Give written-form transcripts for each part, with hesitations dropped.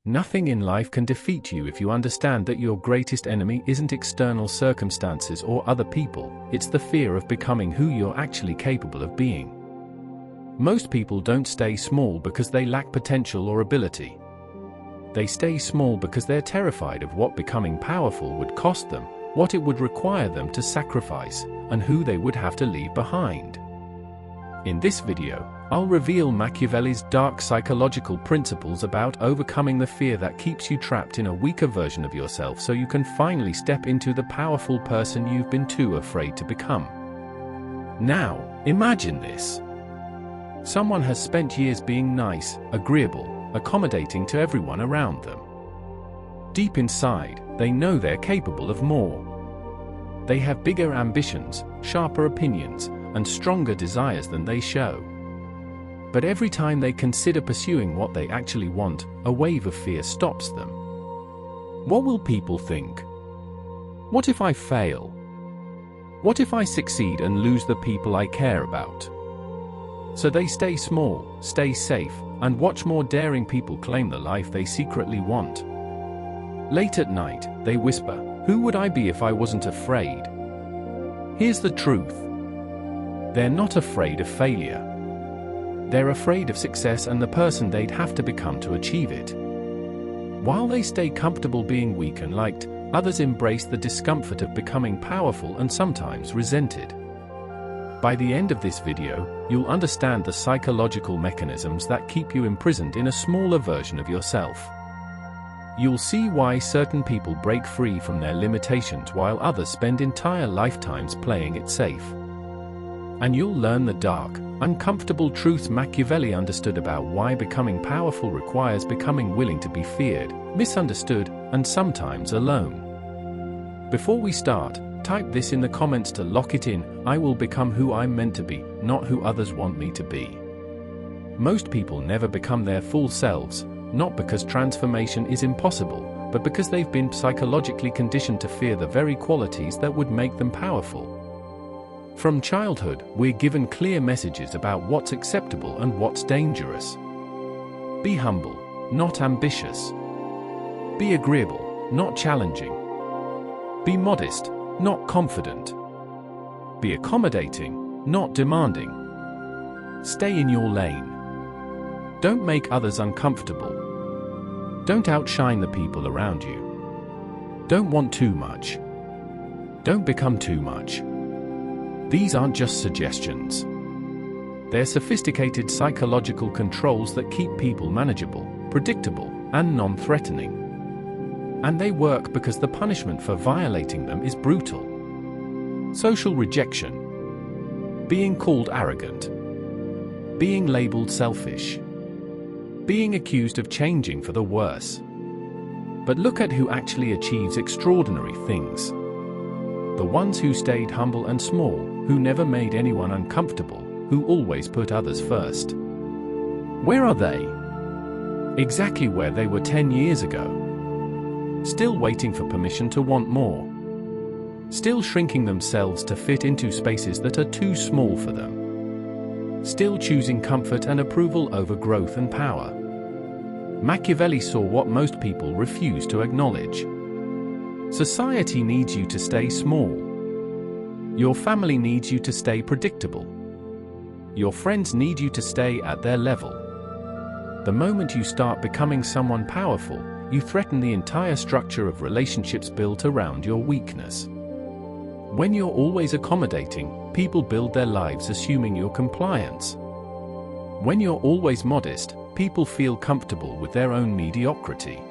Nothing in life can defeat you if you understand that your greatest enemy isn't external circumstances or other people, it's the fear of becoming who you're actually capable of being. Most people don't stay small because they lack potential or ability. They stay small because they're terrified of what becoming powerful would cost them, what it would require them to sacrifice, and who they would have to leave behind. In this video, I'll reveal Machiavelli's dark psychological principles about overcoming the fear that keeps you trapped in a weaker version of yourself so you can finally step into the powerful person you've been too afraid to become. Now, imagine this. Someone has spent years being nice, agreeable, accommodating to everyone around them. Deep inside, they know they're capable of more. They have bigger ambitions, sharper opinions, and stronger desires than they show. But every time they consider pursuing what they actually want, a wave of fear stops them. What will people think? What if I fail? What if I succeed and lose the people I care about? So they stay small, stay safe, and watch more daring people claim the life they secretly want. Late at night, they whisper, "Who would I be if I wasn't afraid?" Here's the truth. They're not afraid of failure. They're afraid of success and the person they'd have to become to achieve it. While they stay comfortable being weak and liked, others embrace the discomfort of becoming powerful and sometimes resented. By the end of this video, you'll understand the psychological mechanisms that keep you imprisoned in a smaller version of yourself. You'll see why certain people break free from their limitations while others spend entire lifetimes playing it safe. And you'll learn the dark, uncomfortable truths Machiavelli understood about why becoming powerful requires becoming willing to be feared, misunderstood, and sometimes alone. Before we start, type this in the comments to lock it in: I will become who I'm meant to be, not who others want me to be. Most people never become their full selves, not because transformation is impossible, but because they've been psychologically conditioned to fear the very qualities that would make them powerful. From childhood, we're given clear messages about what's acceptable and what's dangerous. Be humble, not ambitious. Be agreeable, not challenging. Be modest, not confident. Be accommodating, not demanding. Stay in your lane. Don't make others uncomfortable. Don't outshine the people around you. Don't want too much. Don't become too much. These aren't just suggestions. They're sophisticated psychological controls that keep people manageable, predictable, and non-threatening. And they work because the punishment for violating them is brutal. Social rejection. Being called arrogant. Being labeled selfish. Being accused of changing for the worse. But look at who actually achieves extraordinary things. The ones who stayed humble and small, who never made anyone uncomfortable, who always put others first. Where are they? Exactly where they were 10 years ago. Still waiting for permission to want more. Still shrinking themselves to fit into spaces that are too small for them. Still choosing comfort and approval over growth and power. Machiavelli saw what most people refuse to acknowledge. Society needs you to stay small. Your family needs you to stay predictable. Your friends need you to stay at their level. The moment you start becoming someone powerful, you threaten the entire structure of relationships built around your weakness. When you're always accommodating, people build their lives assuming your compliance. When you're always modest, people feel comfortable with their own mediocrity.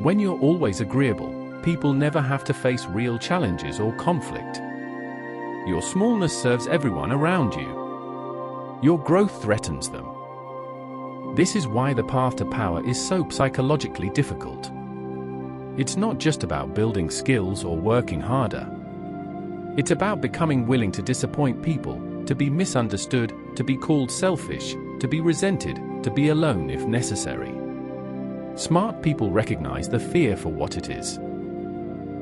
When you're always agreeable, people never have to face real challenges or conflict. Your smallness serves everyone around you. Your growth threatens them. This is why the path to power is so psychologically difficult. It's not just about building skills or working harder. It's about becoming willing to disappoint people, to be misunderstood, to be called selfish, to be resented, to be alone if necessary. Smart people recognize the fear for what it is.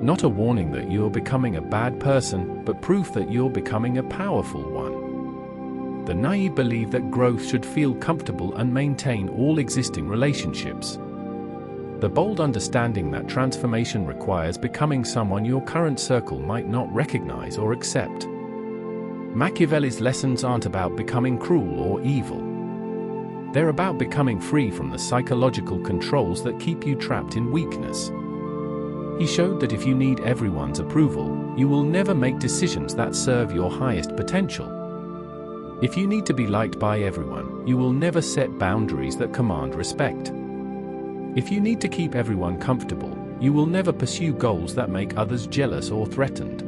Not a warning that you're becoming a bad person, but proof that you're becoming a powerful one. The naive believe that growth should feel comfortable and maintain all existing relationships. The bold understanding that transformation requires becoming someone your current circle might not recognize or accept. Machiavelli's lessons aren't about becoming cruel or evil. They're about becoming free from the psychological controls that keep you trapped in weakness. He showed that if you need everyone's approval, you will never make decisions that serve your highest potential. If you need to be liked by everyone, you will never set boundaries that command respect. If you need to keep everyone comfortable, you will never pursue goals that make others jealous or threatened.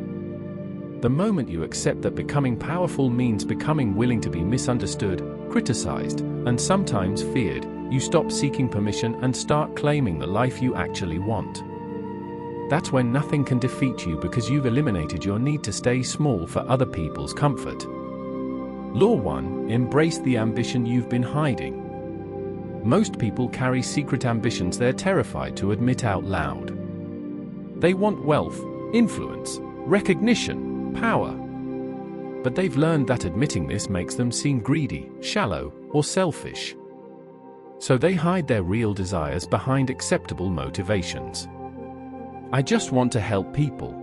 The moment you accept that becoming powerful means becoming willing to be misunderstood, criticized, and sometimes feared, you stop seeking permission and start claiming the life you actually want. That's when nothing can defeat you because you've eliminated your need to stay small for other people's comfort. Law 1. Embrace the ambition you've been hiding. Most people carry secret ambitions they're terrified to admit out loud. They want wealth, influence, recognition, power. But they've learned that admitting this makes them seem greedy, shallow, or selfish. So they hide their real desires behind acceptable motivations. I just want to help people.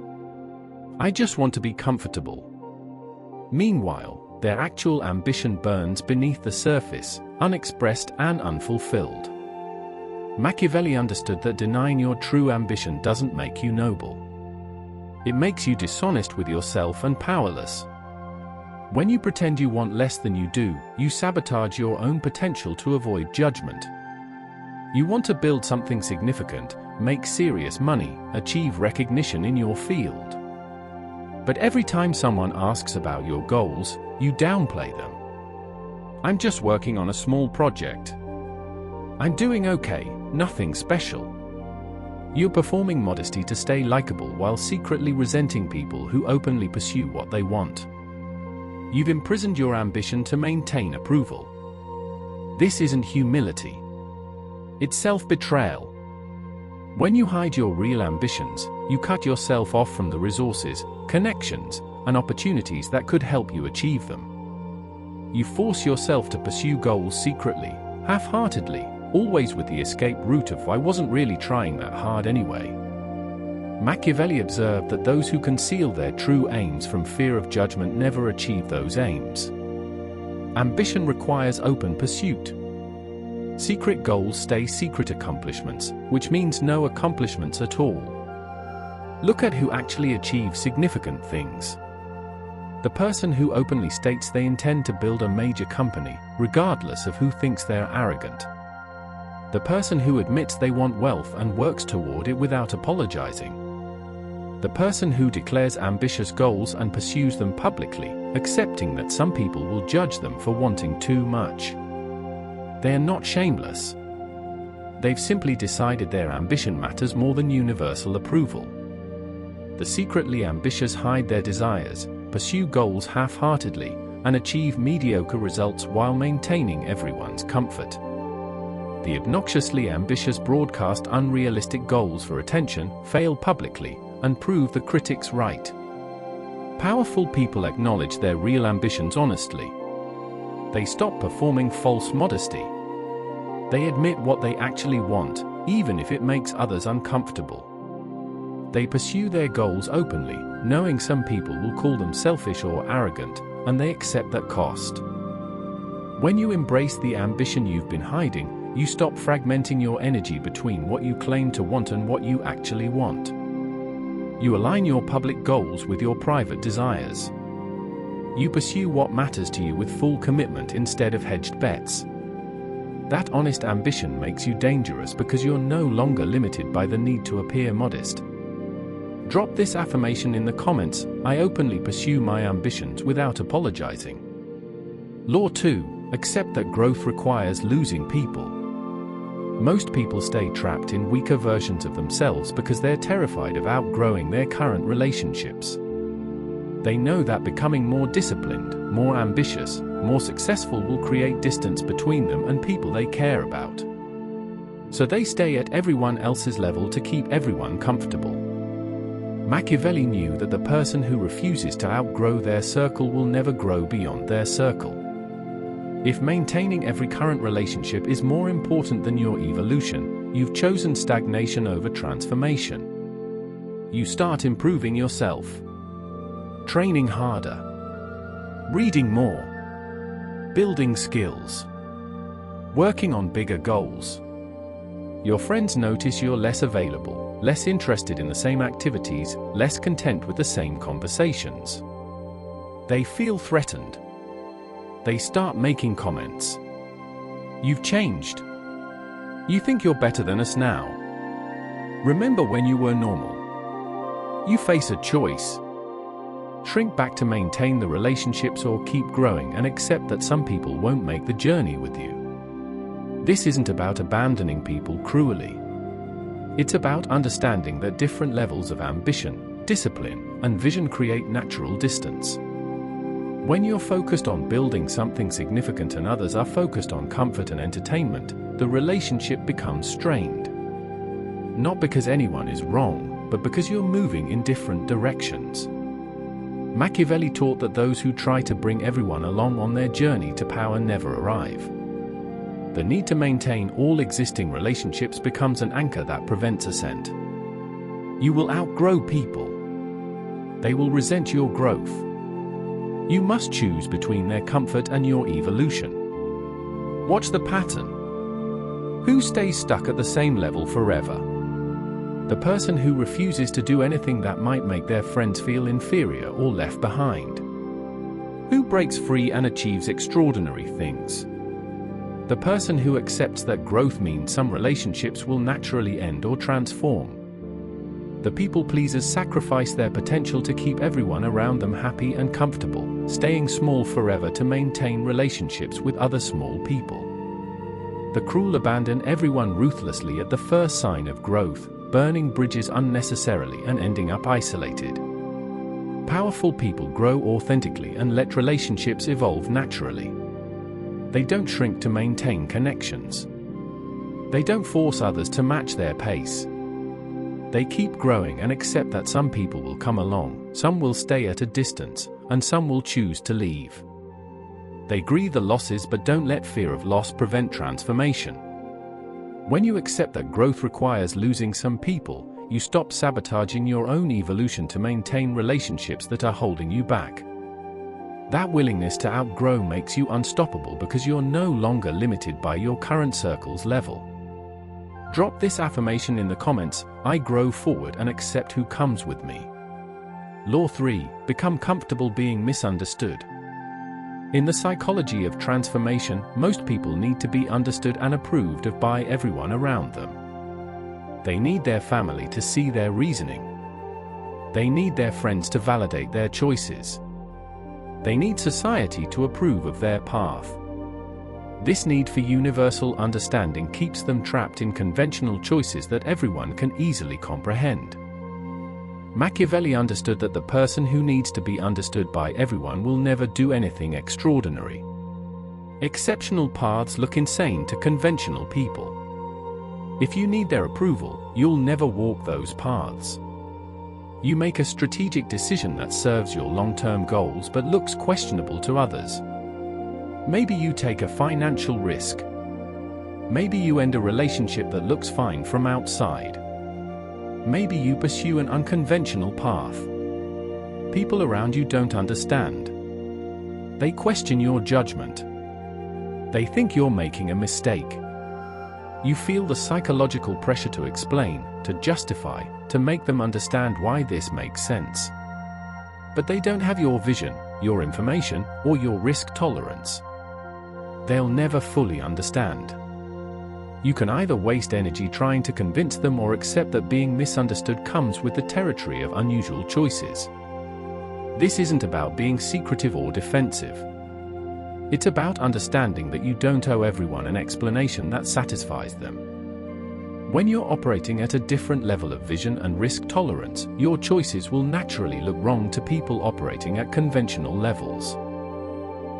I just want to be comfortable. Meanwhile, their actual ambition burns beneath the surface, unexpressed and unfulfilled. Machiavelli understood that denying your true ambition doesn't make you noble. It makes you dishonest with yourself and powerless. When you pretend you want less than you do, you sabotage your own potential to avoid judgment. You want to build something significant, make serious money, achieve recognition in your field. But every time someone asks about your goals, you downplay them. I'm just working on a small project. I'm doing okay, nothing special. You're performing modesty to stay likable while secretly resenting people who openly pursue what they want. You've imprisoned your ambition to maintain approval. This isn't humility. It's self-betrayal. When you hide your real ambitions, you cut yourself off from the resources, connections, and opportunities that could help you achieve them. You force yourself to pursue goals secretly, half-heartedly, always with the escape route of "I wasn't really trying that hard anyway." Machiavelli observed that those who conceal their true aims from fear of judgment never achieve those aims. Ambition requires open pursuit. Secret goals stay secret accomplishments, which means no accomplishments at all. Look at who actually achieves significant things. The person who openly states they intend to build a major company, regardless of who thinks they're arrogant. The person who admits they want wealth and works toward it without apologizing. The person who declares ambitious goals and pursues them publicly, accepting that some people will judge them for wanting too much. They are not shameless. They've simply decided their ambition matters more than universal approval. The secretly ambitious hide their desires, pursue goals half-heartedly, and achieve mediocre results while maintaining everyone's comfort. The obnoxiously ambitious broadcast unrealistic goals for attention, fail publicly, and prove the critics right. Powerful people acknowledge their real ambitions honestly. They stop performing false modesty. They admit what they actually want, even if it makes others uncomfortable. They pursue their goals openly, knowing some people will call them selfish or arrogant, and they accept that cost. When you embrace the ambition you've been hiding, you stop fragmenting your energy between what you claim to want and what you actually want. You align your public goals with your private desires. You pursue what matters to you with full commitment instead of hedged bets. That honest ambition makes you dangerous because you're no longer limited by the need to appear modest. Drop this affirmation in the comments: I openly pursue my ambitions without apologizing. Law 2. Accept that growth requires losing people. Most people stay trapped in weaker versions of themselves because they're terrified of outgrowing their current relationships. They know that becoming more disciplined, more ambitious, more successful will create distance between them and people they care about. So they stay at everyone else's level to keep everyone comfortable. Machiavelli knew that the person who refuses to outgrow their circle will never grow beyond their circle. If maintaining every current relationship is more important than your evolution, You've chosen stagnation over transformation. You start improving yourself. Training harder. Reading more. Building skills. Working on bigger goals. Your friends notice you're less available, less interested in the same activities, less content with the same conversations. They feel threatened. They start making comments. You've changed. You think you're better than us now. Remember when you were normal. You face a choice. Shrink back to maintain the relationships or keep growing and accept that some people won't make the journey with you. This isn't about abandoning people cruelly. It's about understanding that different levels of ambition, discipline, and vision create natural distance. When you're focused on building something significant and others are focused on comfort and entertainment, the relationship becomes strained. Not because anyone is wrong, but because you're moving in different directions. Machiavelli taught that those who try to bring everyone along on their journey to power never arrive. The need to maintain all existing relationships becomes an anchor that prevents ascent. You will outgrow people. They will resent your growth. You must choose between their comfort and your evolution. Watch the pattern. Who stays stuck at the same level forever? The person who refuses to do anything that might make their friends feel inferior or left behind. Who breaks free and achieves extraordinary things? The person who accepts that growth means some relationships will naturally end or transform. The people pleasers sacrifice their potential to keep everyone around them happy and comfortable, staying small forever to maintain relationships with other small people. The cruel abandon everyone ruthlessly at the first sign of growth, burning bridges unnecessarily and ending up isolated. Powerful people grow authentically and let relationships evolve naturally. They don't shrink to maintain connections. They don't force others to match their pace. They keep growing and accept that some people will come along, some will stay at a distance, and some will choose to leave. They grieve the losses but don't let fear of loss prevent transformation. When you accept that growth requires losing some people, you stop sabotaging your own evolution to maintain relationships that are holding you back. That willingness to outgrow makes you unstoppable because you're no longer limited by your current circle's level. Drop this affirmation in the comments: I grow forward and accept who comes with me. Law 3. Become comfortable being misunderstood. In the psychology of transformation, most people need to be understood and approved of by everyone around them. They need their family to see their reasoning. They need their friends to validate their choices. They need society to approve of their path. This need for universal understanding keeps them trapped in conventional choices that everyone can easily comprehend. Machiavelli understood that the person who needs to be understood by everyone will never do anything extraordinary. Exceptional paths look insane to conventional people. If you need their approval, you'll never walk those paths. You make a strategic decision that serves your long-term goals but looks questionable to others. Maybe you take a financial risk. Maybe you end a relationship that looks fine from outside. Maybe you pursue an unconventional path. People around you don't understand. They question your judgment. They think you're making a mistake. You feel the psychological pressure to explain, to justify, to make them understand why this makes sense. But they don't have your vision, your information, or your risk tolerance. They'll never fully understand. You can either waste energy trying to convince them or accept that being misunderstood comes with the territory of unusual choices. This isn't about being secretive or defensive. It's about understanding that you don't owe everyone an explanation that satisfies them. When you're operating at a different level of vision and risk tolerance, your choices will naturally look wrong to people operating at conventional levels.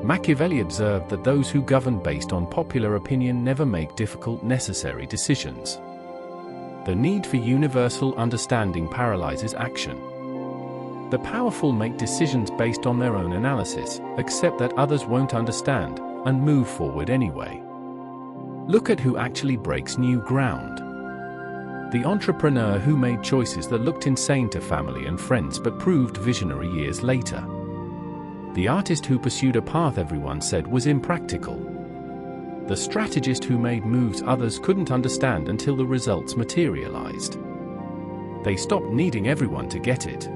Machiavelli observed that those who govern based on popular opinion never make difficult, necessary decisions. The need for universal understanding paralyzes action. The powerful make decisions based on their own analysis, accept that others won't understand, and move forward anyway. Look at who actually breaks new ground. The entrepreneur who made choices that looked insane to family and friends but proved visionary years later. The artist who pursued a path everyone said was impractical. The strategist who made moves others couldn't understand until the results materialized. They stopped needing everyone to get it.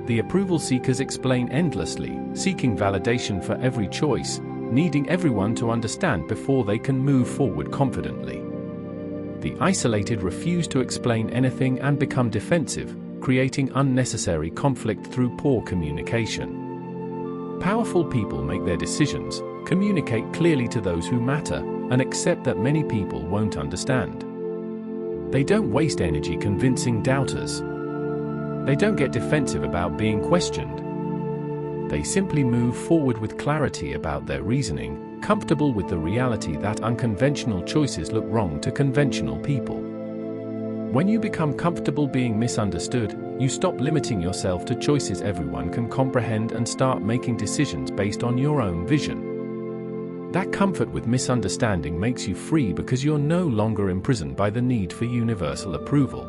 The approval seekers explain endlessly, seeking validation for every choice, needing everyone to understand before they can move forward confidently. The isolated refuse to explain anything and become defensive, creating unnecessary conflict through poor communication. Powerful people make their decisions, communicate clearly to those who matter, and accept that many people won't understand. They don't waste energy convincing doubters. They don't get defensive about being questioned. They simply move forward with clarity about their reasoning, comfortable with the reality that unconventional choices look wrong to conventional people. When you become comfortable being misunderstood, you stop limiting yourself to choices everyone can comprehend and start making decisions based on your own vision. That comfort with misunderstanding makes you free because you're no longer imprisoned by the need for universal approval.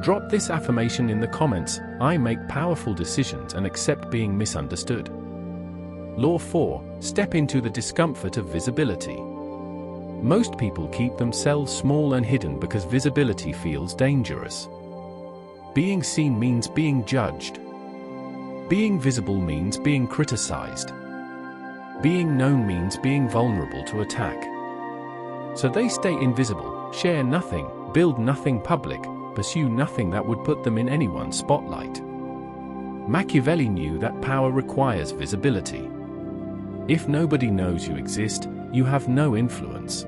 Drop this affirmation in the comments: I make powerful decisions and accept being misunderstood. Law 4. Step into the discomfort of visibility. Most people keep themselves small and hidden because visibility feels dangerous. Being seen means being judged. Being visible means being criticized. Being known means being vulnerable to attack. So they stay invisible, share nothing, build nothing public, pursue nothing that would put them in anyone's spotlight. Machiavelli knew that power requires visibility. If nobody knows you exist, you have no influence.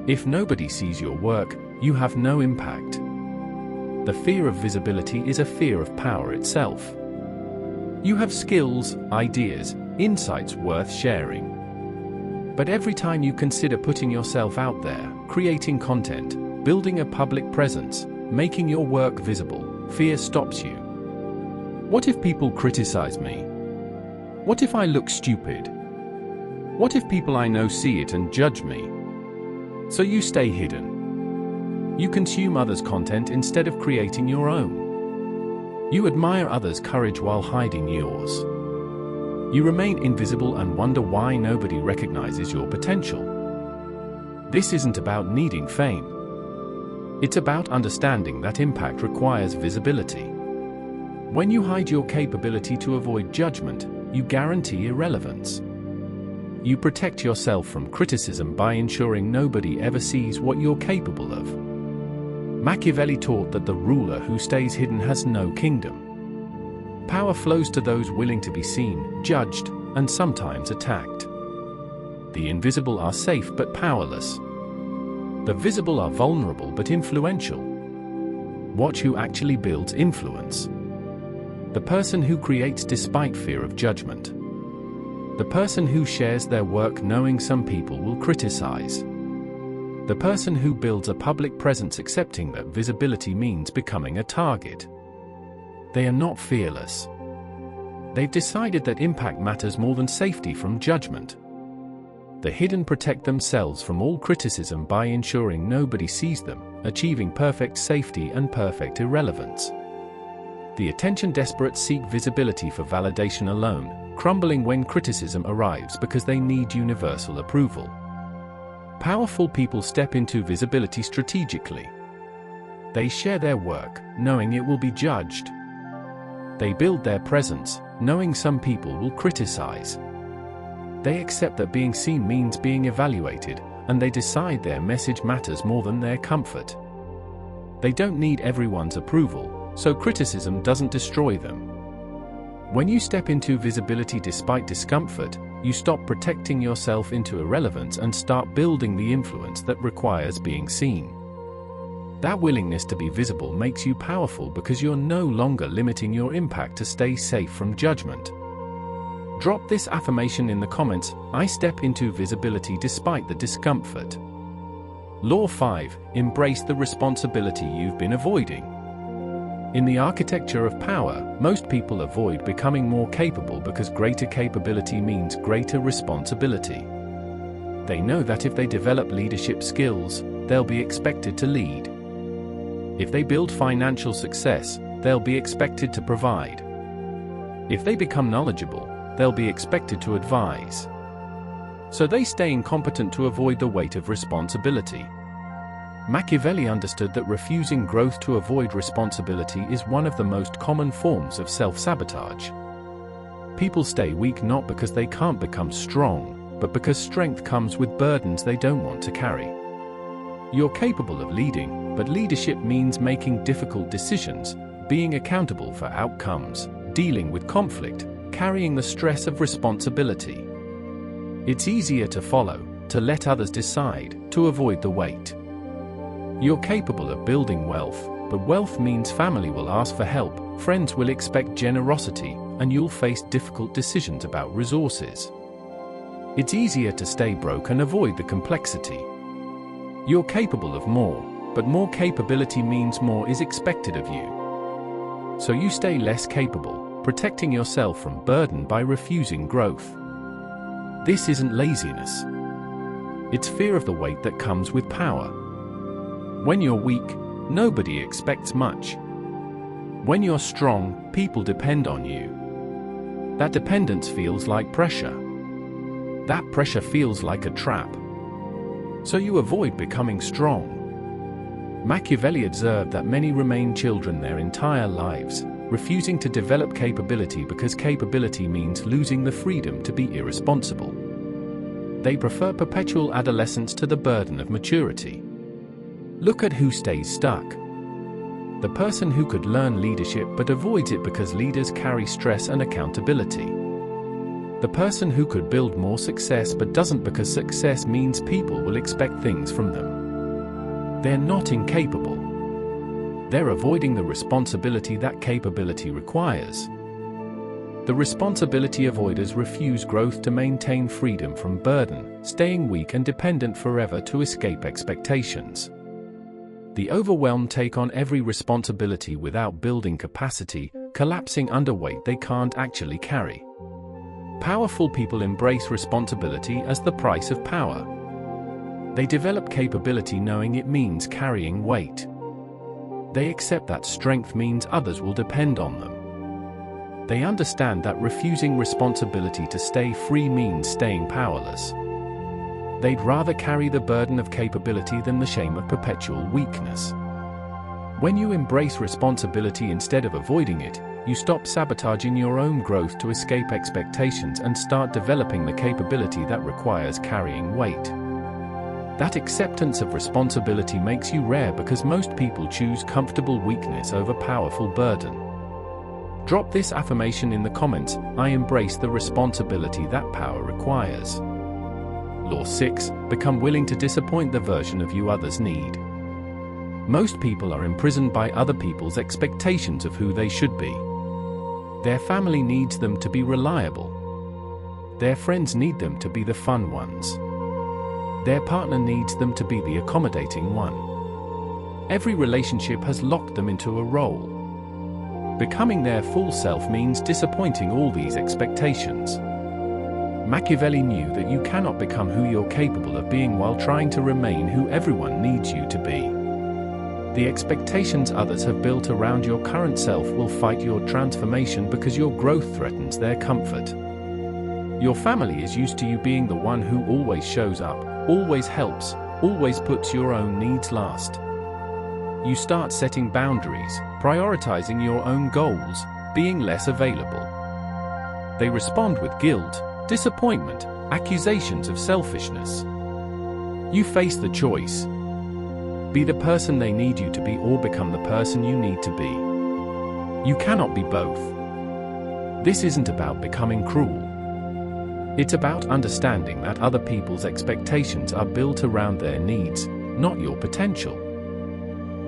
If nobody sees your work, you have no impact. The fear of visibility is a fear of power itself. You have skills, ideas, insights worth sharing. But every time you consider putting yourself out there, creating content, building a public presence, making your work visible, fear stops you. What if people criticize me? What if I look stupid? What if people I know see it and judge me? So you stay hidden. You consume others' content instead of creating your own. You admire others' courage while hiding yours. You remain invisible and wonder why nobody recognizes your potential. This isn't about needing fame. It's about understanding that impact requires visibility. When you hide your capability to avoid judgment, you guarantee irrelevance. You protect yourself from criticism by ensuring nobody ever sees what you're capable of. Machiavelli taught that the ruler who stays hidden has no kingdom. Power flows to those willing to be seen, judged, and sometimes attacked. The invisible are safe but powerless. The visible are vulnerable but influential. Watch who actually builds influence. The person who creates despite fear of judgment. The person who shares their work knowing some people will criticize. The person who builds a public presence accepting that visibility means becoming a target. They are not fearless. They've decided that impact matters more than safety from judgment. The hidden protect themselves from all criticism by ensuring nobody sees them, achieving perfect safety and perfect irrelevance. The attention-desperate seek visibility for validation alone, crumbling when criticism arrives because they need universal approval. Powerful people step into visibility strategically. They share their work, knowing it will be judged. They build their presence, knowing some people will criticize. They accept that being seen means being evaluated, and they decide their message matters more than their comfort. They don't need everyone's approval, so criticism doesn't destroy them. When you step into visibility despite discomfort, you stop protecting yourself into irrelevance and start building the influence that requires being seen. That willingness to be visible makes you powerful because you're no longer limiting your impact to stay safe from judgment. Drop this affirmation in the comments: I step into visibility despite the discomfort. Law 5. Embrace the responsibility you've been avoiding. In the architecture of power, most people avoid becoming more capable because greater capability means greater responsibility. They know that if they develop leadership skills, they'll be expected to lead. If they build financial success, they'll be expected to provide. If they become knowledgeable, they'll be expected to advise. So they stay incompetent to avoid the weight of responsibility. Machiavelli understood that refusing growth to avoid responsibility is one of the most common forms of self-sabotage. People stay weak not because they can't become strong, but because strength comes with burdens they don't want to carry. You're capable of leading, but leadership means making difficult decisions, being accountable for outcomes, dealing with conflict, carrying the stress of responsibility. It's easier to follow, to let others decide, to avoid the weight. You're capable of building wealth, but wealth means family will ask for help, friends will expect generosity, and you'll face difficult decisions about resources. It's easier to stay broke and avoid the complexity. You're capable of more, but more capability means more is expected of you. So you stay less capable, protecting yourself from burden by refusing growth. This isn't laziness. It's fear of the weight that comes with power. When you're weak, nobody expects much. When you're strong, people depend on you. That dependence feels like pressure. That pressure feels like a trap. So you avoid becoming strong. Machiavelli observed that many remain children their entire lives, refusing to develop capability because capability means losing the freedom to be irresponsible. They prefer perpetual adolescence to the burden of maturity. Look at who stays stuck. The person who could learn leadership but avoids it because leaders carry stress and accountability. The person who could build more success but doesn't because success means people will expect things from them. They're not incapable. They're avoiding the responsibility that capability requires. The responsibility avoiders refuse growth to maintain freedom from burden, staying weak and dependent forever to escape expectations. The overwhelmed take on every responsibility without building capacity, collapsing under weight they can't actually carry. Powerful people embrace responsibility as the price of power. They develop capability knowing it means carrying weight. They accept that strength means others will depend on them. They understand that refusing responsibility to stay free means staying powerless. They'd rather carry the burden of capability than the shame of perpetual weakness. When you embrace responsibility instead of avoiding it, you stop sabotaging your own growth to escape expectations and start developing the capability that requires carrying weight. That acceptance of responsibility makes you rare because most people choose comfortable weakness over powerful burden. Drop this affirmation in the comments: I embrace the responsibility that power requires. Law 6. Become willing to disappoint the version of you others need. Most people are imprisoned by other people's expectations of who they should be. Their family needs them to be reliable. Their friends need them to be the fun ones. Their partner needs them to be the accommodating one. Every relationship has locked them into a role. Becoming their full self means disappointing all these expectations. Machiavelli knew that you cannot become who you're capable of being while trying to remain who everyone needs you to be. The expectations others have built around your current self will fight your transformation because your growth threatens their comfort. Your family is used to you being the one who always shows up, always helps, always puts your own needs last. You start setting boundaries, prioritizing your own goals, being less available. They respond with guilt, disappointment, accusations of selfishness. You face the choice. Be the person they need you to be or become the person you need to be. You cannot be both. This isn't about becoming cruel. It's about understanding that other people's expectations are built around their needs, not your potential.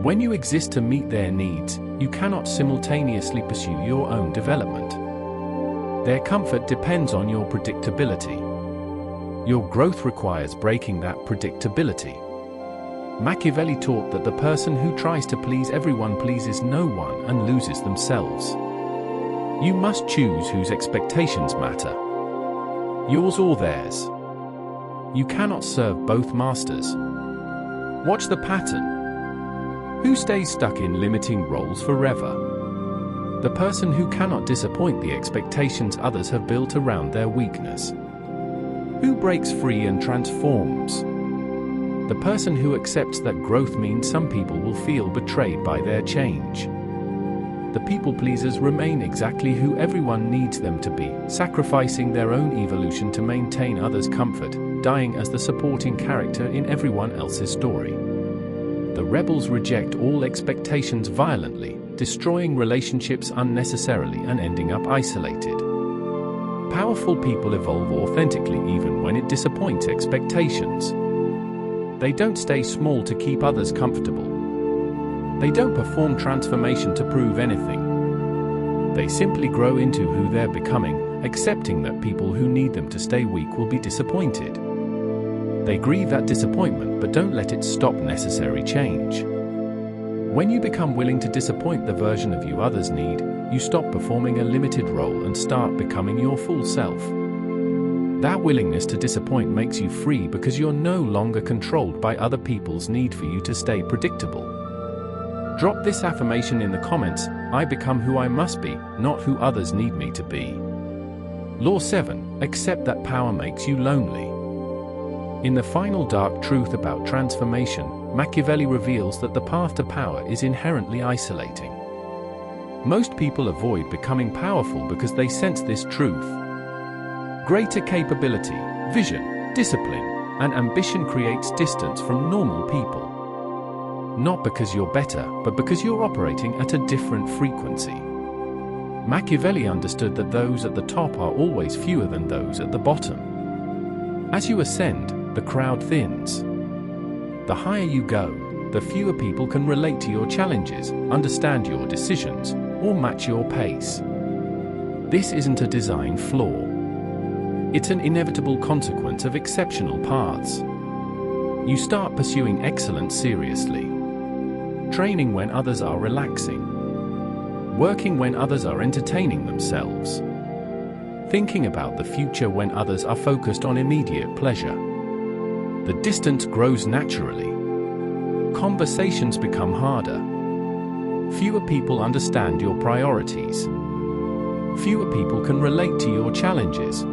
When you exist to meet their needs, you cannot simultaneously pursue your own development. Their comfort depends on your predictability. Your growth requires breaking that predictability. Machiavelli taught that the person who tries to please everyone pleases no one and loses themselves. You must choose whose expectations matter, yours or theirs. You cannot serve both masters. Watch the pattern. Who stays stuck in limiting roles forever? The person who cannot disappoint the expectations others have built around their weakness. Who breaks free and transforms? The person who accepts that growth means some people will feel betrayed by their change. The people pleasers remain exactly who everyone needs them to be, sacrificing their own evolution to maintain others' comfort, dying as the supporting character in everyone else's story. The rebels reject all expectations violently, destroying relationships unnecessarily and ending up isolated. Powerful people evolve authentically even when it disappoints expectations. They don't stay small to keep others comfortable. They don't perform transformation to prove anything. They simply grow into who they're becoming, accepting that people who need them to stay weak will be disappointed. They grieve that disappointment but don't let it stop necessary change. When you become willing to disappoint the version of you others need, you stop performing a limited role and start becoming your full self. That willingness to disappoint makes you free because you're no longer controlled by other people's need for you to stay predictable. Drop this affirmation in the comments: I become who I must be, not who others need me to be. Law 7. Accept that power makes you lonely. In the final dark truth about transformation, Machiavelli reveals that the path to power is inherently isolating. Most people avoid becoming powerful because they sense this truth. Greater capability, vision, discipline, and ambition creates distance from normal people. Not because you're better, but because you're operating at a different frequency. Machiavelli understood that those at the top are always fewer than those at the bottom. As you ascend, the crowd thins. The higher you go, the fewer people can relate to your challenges, understand your decisions, or match your pace. This isn't a design flaw. It's an inevitable consequence of exceptional paths. You start pursuing excellence seriously. Training when others are relaxing. Working when others are entertaining themselves. Thinking about the future when others are focused on immediate pleasure. The distance grows naturally. Conversations become harder. Fewer people understand your priorities. Fewer people can relate to your challenges.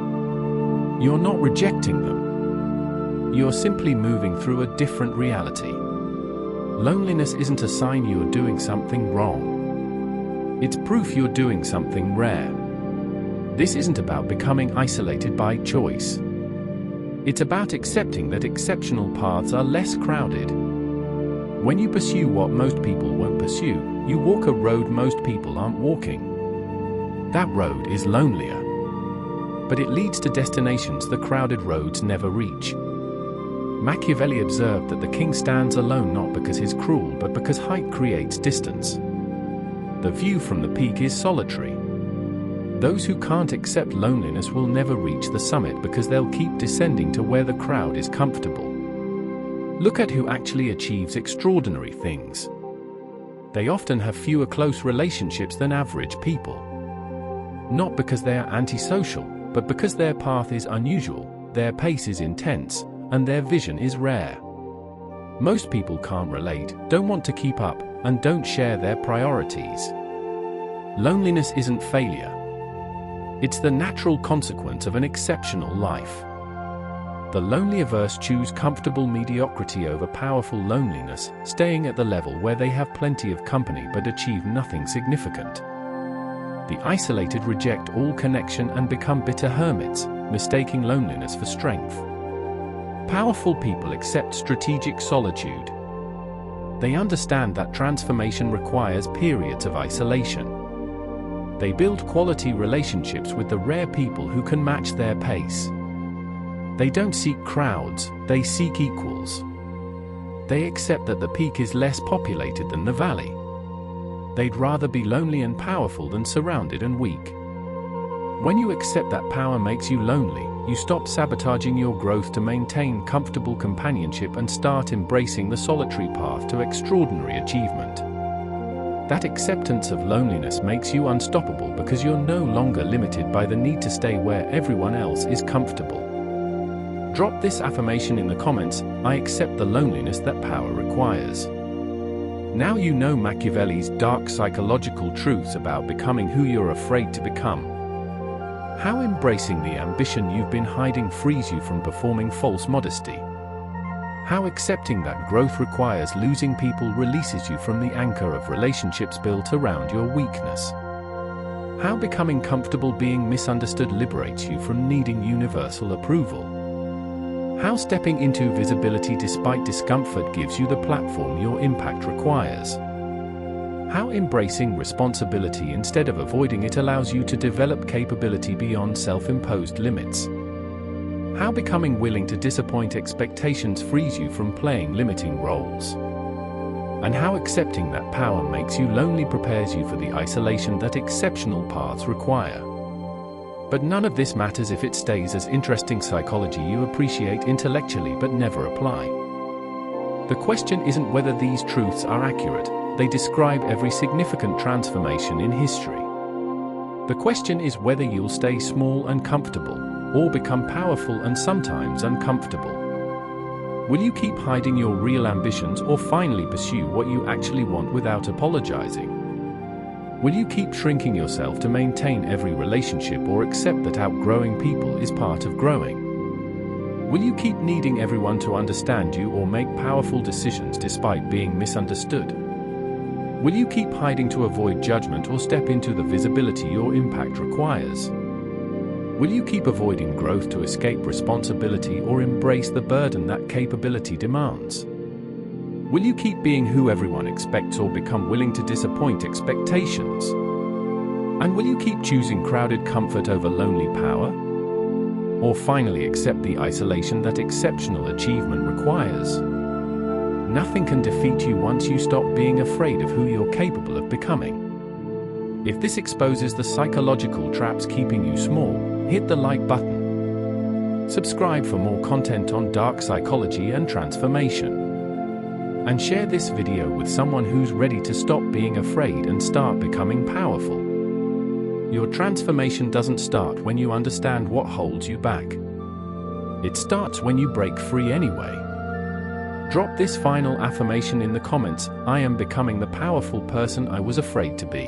You're not rejecting them. You're simply moving through a different reality. Loneliness isn't a sign you're doing something wrong. It's proof you're doing something rare. This isn't about becoming isolated by choice. It's about accepting that exceptional paths are less crowded. When you pursue what most people won't pursue, you walk a road most people aren't walking. That road is lonelier. But it leads to destinations the crowded roads never reach. Machiavelli observed that the king stands alone not because he's cruel but because height creates distance. The view from the peak is solitary. Those who can't accept loneliness will never reach the summit because they'll keep descending to where the crowd is comfortable. Look at who actually achieves extraordinary things. They often have fewer close relationships than average people. Not because they are antisocial, but because their path is unusual, their pace is intense, and their vision is rare. Most people can't relate, don't want to keep up, and don't share their priorities. Loneliness isn't failure. It's the natural consequence of an exceptional life. The lonely-averse choose comfortable mediocrity over powerful loneliness, staying at the level where they have plenty of company but achieve nothing significant. The isolated reject all connection and become bitter hermits, mistaking loneliness for strength. Powerful people accept strategic solitude. They understand that transformation requires periods of isolation. They build quality relationships with the rare people who can match their pace. They don't seek crowds, they seek equals. They accept that the peak is less populated than the valley. They'd rather be lonely and powerful than surrounded and weak. When you accept that power makes you lonely, you stop sabotaging your growth to maintain comfortable companionship and start embracing the solitary path to extraordinary achievement. That acceptance of loneliness makes you unstoppable because you're no longer limited by the need to stay where everyone else is comfortable. Drop this affirmation in the comments: I accept the loneliness that power requires. Now you know Machiavelli's dark psychological truths about becoming who you're afraid to become. How embracing the ambition you've been hiding frees you from performing false modesty. How accepting that growth requires losing people releases you from the anchor of relationships built around your weakness. How becoming comfortable being misunderstood liberates you from needing universal approval. How stepping into visibility despite discomfort gives you the platform your impact requires. How embracing responsibility instead of avoiding it allows you to develop capability beyond self-imposed limits. How becoming willing to disappoint expectations frees you from playing limiting roles. And how accepting that power makes you lonely prepares you for the isolation that exceptional paths require. But none of this matters if it stays as interesting psychology you appreciate intellectually but never apply. The question isn't whether these truths are accurate, they describe every significant transformation in history. The question is whether you'll stay small and comfortable, or become powerful and sometimes uncomfortable. Will you keep hiding your real ambitions or finally pursue what you actually want without apologizing? Will you keep shrinking yourself to maintain every relationship or accept that outgrowing people is part of growing? Will you keep needing everyone to understand you or make powerful decisions despite being misunderstood? Will you keep hiding to avoid judgment or step into the visibility your impact requires? Will you keep avoiding growth to escape responsibility or embrace the burden that capability demands? Will you keep being who everyone expects or become willing to disappoint expectations? And will you keep choosing crowded comfort over lonely power? Or finally accept the isolation that exceptional achievement requires? Nothing can defeat you once you stop being afraid of who you're capable of becoming. If this exposes the psychological traps keeping you small, hit the like button. Subscribe for more content on dark psychology and transformation. And share this video with someone who's ready to stop being afraid and start becoming powerful. Your transformation doesn't start when you understand what holds you back. It starts when you break free anyway. Drop this final affirmation in the comments: I am becoming the powerful person I was afraid to be.